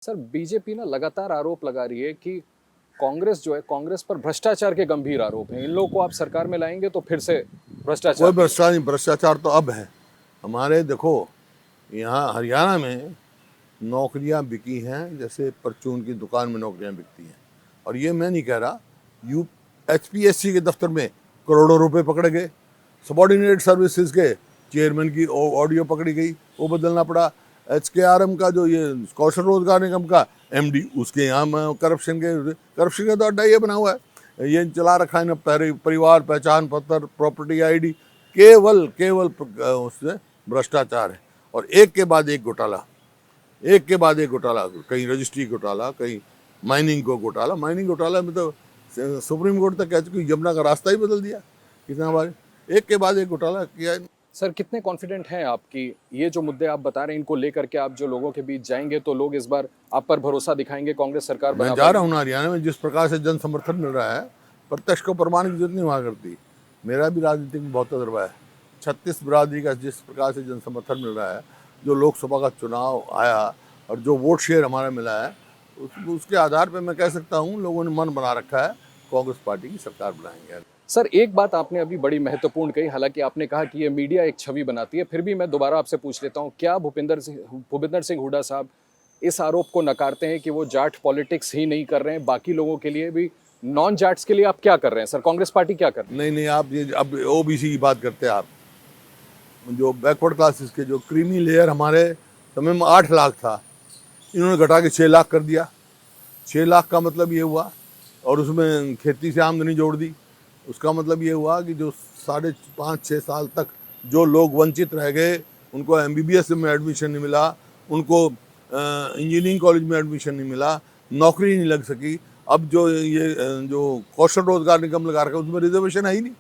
Sir BJP ना लगातार आरोप लगा रही है कि कांग्रेस जो है कांग्रेस पर भ्रष्टाचार के गंभीर आरोप हैं। इन लोगों को आप सरकार में लाएंगे तो फिर से कोई भ्रष्टाचार की भ्रष्टाचार नहीं, भ्रष्टाचार तो अब है। हमारे देखो, यहाँ हरियाणा में नौकरियां बिकी हैं जैसे परचून की दुकान में नौकरियां बिकती हैं। और ये मैं नहीं कह रहा, यू HPSC के दफ्तर में करोड़ों रुपए पकड़े गए। सबॉर्डिनेट सर्विसेज के चेयरमैन की ऑडियो पकड़ी गई, वो बदलना पड़ा। HKRM का जो ये कौशल रोजगार निगम का MD, उसके यहाँ करप्शन का तो अड्डा ये बना हुआ है। ये चला रखा है ना, परिवार पहचान पत्र, प्रॉपर्टी ID, केवल केवल उससे भ्रष्टाचार है। और एक के बाद एक घोटाला, एक के बाद एक घोटाला, कहीं रजिस्ट्री घोटाला, कहीं माइनिंग को घोटाला। माइनिंग घोटाला में तो सुप्रीम कोर्ट तक कह चुकी, यमुना का रास्ता ही बदल दिया कितना बार। एक के बाद एक घोटाला किया। सर कितने कॉन्फिडेंट हैं आप कि ये जो मुद्दे आप बता रहे हैं इनको लेकर के आप जो लोगों के बीच जाएंगे तो लोग इस बार आप पर भरोसा दिखाएंगे, कांग्रेस सरकार मैं बना जा रहा हूँ ना हरियाणा में, जिस प्रकार से जन समर्थन मिल रहा है, प्रत्यक्ष को प्रमाण की जरूरत नहीं हुआ करती। मेरा भी राजनीति में बहुत तजर्बा है। 36 बिरादरी का जिस प्रकार से जन समर्थन मिल रहा है, जो लोकसभा का चुनाव आया और जो वोट शेयर हमारा मिला है, उसके आधार पर मैं कह सकता हूँ लोगों ने मन बना रखा है, कांग्रेस पार्टी की सरकार बनाएंगे। सर एक बात आपने अभी बड़ी महत्वपूर्ण कही, हालांकि आपने कहा कि ये मीडिया एक छवि बनाती है, फिर भी मैं दोबारा आपसे पूछ लेता हूँ, क्या भूपेंद्र सिंह हुड्डा साहब इस आरोप को नकारते हैं कि वो जाट पॉलिटिक्स ही नहीं कर रहे हैं, बाकी लोगों के लिए भी, नॉन जाट्स के लिए आप क्या कर रहे हैं सर? कांग्रेस पार्टी क्या कर रही है? नहीं, आप ये अब OBC की बात करते हैं। आप जो बैकवर्ड क्लासेस के जो क्रीमी लेयर हमारे समय में 8 लाख था, इन्होंने घटा के 6 लाख कर दिया। 6 लाख का मतलब ये हुआ, और उसमें खेती से आमदनी जोड़ दी। उसका मतलब ये हुआ कि जो 5.5-6 साल तक जो लोग वंचित रह गए, उनको MBBS में एडमिशन नहीं मिला, उनको इंजीनियरिंग कॉलेज में एडमिशन नहीं मिला, नौकरी नहीं लग सकी। अब जो ये जो कौशल रोजगार निगम लगा रखा है, उसमें रिजर्वेशन है ही नहीं,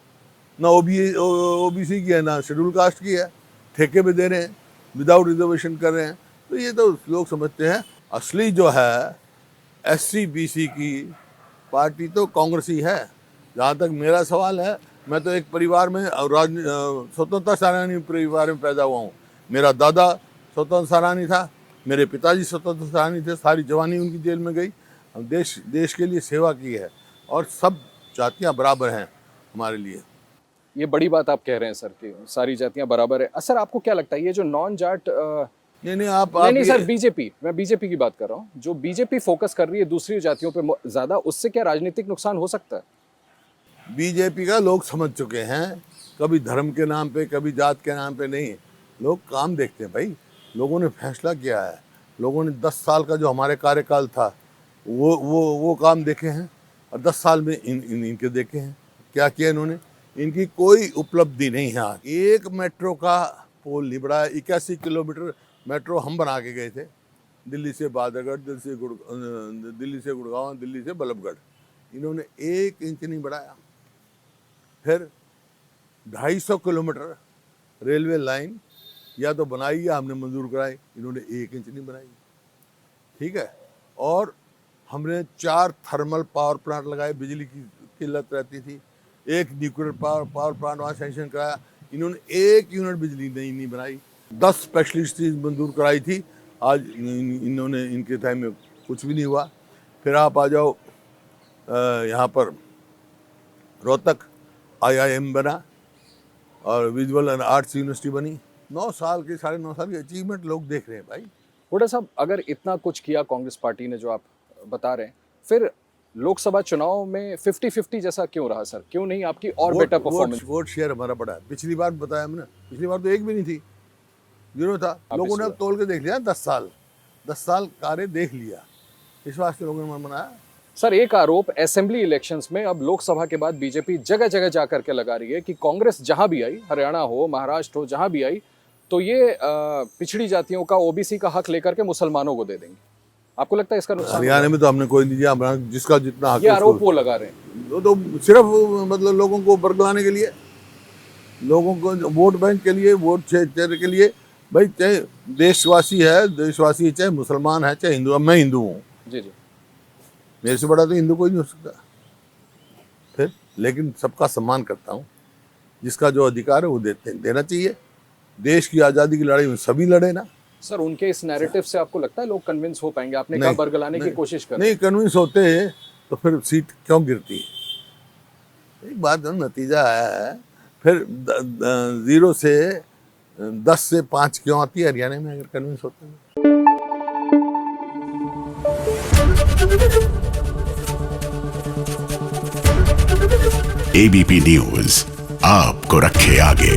ना OBC की है, ना शेड्यूल कास्ट की है। ठेके पे दे रहे हैं, विदाउट रिजर्वेशन कर रहे हैं। तो ये तो लोग समझते हैं। असली जो है SC-BC की पार्टी तो कांग्रेस ही है। जहाँ तक मेरा सवाल है, मैं तो एक परिवार में स्वतंत्रता सेनानी परिवार में पैदा हुआ हूँ। मेरा दादा स्वतंत्र सेनानी था, मेरे पिताजी स्वतंत्र सेनानी थे, सारी जवानी उनकी जेल में गई। हम देश के लिए सेवा की है, और सब जातियाँ बराबर हैं हमारे लिए। ये बड़ी बात आप कह रहे हैं सर कि सारी जातियां बराबर है। सर आपको क्या लगता है ये जो नॉन जाट नहीं, आप नहीं सर, मैं बीजेपी की बात कर रहा हूँ। जो बीजेपी फोकस कर रही है दूसरी जातियों पे ज्यादा, उससे क्या राजनीतिक नुकसान हो सकता है? बीजेपी का लोग समझ चुके हैं, कभी धर्म के नाम पे, कभी जात के नाम पे नहीं। लोग काम देखते हैं भाई। लोगों ने फैसला किया है। लोगों ने 10 साल का जो हमारे कार्यकाल था, वो काम देखे हैं, और 10 साल में इनके देखे हैं क्या किया इन्होंने। इनकी कोई उपलब्धि नहीं है। एक मेट्रो का पोल नहीं बढ़ाया। 81 किलोमीटर मेट्रो हम बना के गए थे, दिल्ली से बादरगढ़, दिल्ली से गुड़गांव, दिल्ली से बल्लभगढ़। इन्होंने 1 इंच नहीं बढ़ाया। फिर 250 किलोमीटर रेलवे लाइन या तो बनाई या हमने मंजूर कराई, इन्होंने 1 इंच नहीं बनाई। ठीक है। और हमने 4 थर्मल पावर प्लांट लगाए, बिजली की किल्लत रहती थी। 1 न्यूक्लियर पावर प्लांट वहाँ सेंक्शन कराया, इन्होंने 1 यूनिट बिजली नहीं बनाई। 10 स्पेशलिस्ट मंजूर कराई थी, आज इन्होंने, इनके टाइम में कुछ भी नहीं हुआ। फिर आप आ जाओ यहाँ पर रोहतक IIM बना, और विजुअल एंड आर्ट्स यूनिवर्सिटी बनी। 9 साल की, 9.5 साल की अचीवमेंट लोग देख रहे हैं भाई। हुड्डा साहब अगर इतना कुछ किया कांग्रेस पार्टी ने जो आप बता रहे हैं, फिर लोकसभा चुनाव में 50-50 जैसा क्यों रहा सर? क्यों नहीं आपकी और बेटर परफॉर्मेंस? वोट शेयर हमारा बड़ा है। पिछली बार बताया हमने, पिछली बार तो एक भी नहीं थी, 0 था। लोगों ने अब तोल के देख लिया। 10 साल कार्य देख लिया, इस वास्ते लोगों ने मन बनाया। सर एक आरोप असेंबली इलेक्शंस में अब लोकसभा के बाद बीजेपी जगह जगह जाकर के लगा रही है कि कांग्रेस जहां भी आई, हरियाणा हो, महाराष्ट्र हो, जहां भी आई, तो ये पिछड़ी जातियों का, OBC का हक लेकर के मुसलमानों को दे देंगे। आपको लगता है इसका नुकसान? हरियाणा में तो हमने कोई नहीं दिया, जिसका जितना हक। ये आरोप वो लगा रहे हैं तो सिर्फ मतलब लोगों को बरगलाने के लिए, लोगों को वोट बैंक के लिए, वोट शेयर के लिए। भाई चाहे देशवासी है, चाहे मुसलमान है, चाहे हिंदू। मैं हिंदू हूँ जी जी, मेरे से बड़ा तो हिंदू कोई नहीं हो सकता। फिर लेकिन सबका सम्मान करता हूँ। जिसका जो अधिकार है वो देना चाहिए। देश की आज़ादी की लड़ाई में सभी लड़े ना। सर उनके इस नैरेटिव से आपको लगता है लोग कन्विंस हो पाएंगे? आपने कहा नहीं, बरगलाने की नहीं, कोशिश कर नहीं कन्विंस होते तो फिर सीट क्यों गिरती है? एक बात है, नतीजा आया है, फिर 0 से 10 से 5 क्यों आती है हरियाणा में अगर कन्विंस होते हैं? एबीपी न्यूज आपको रखे आगे।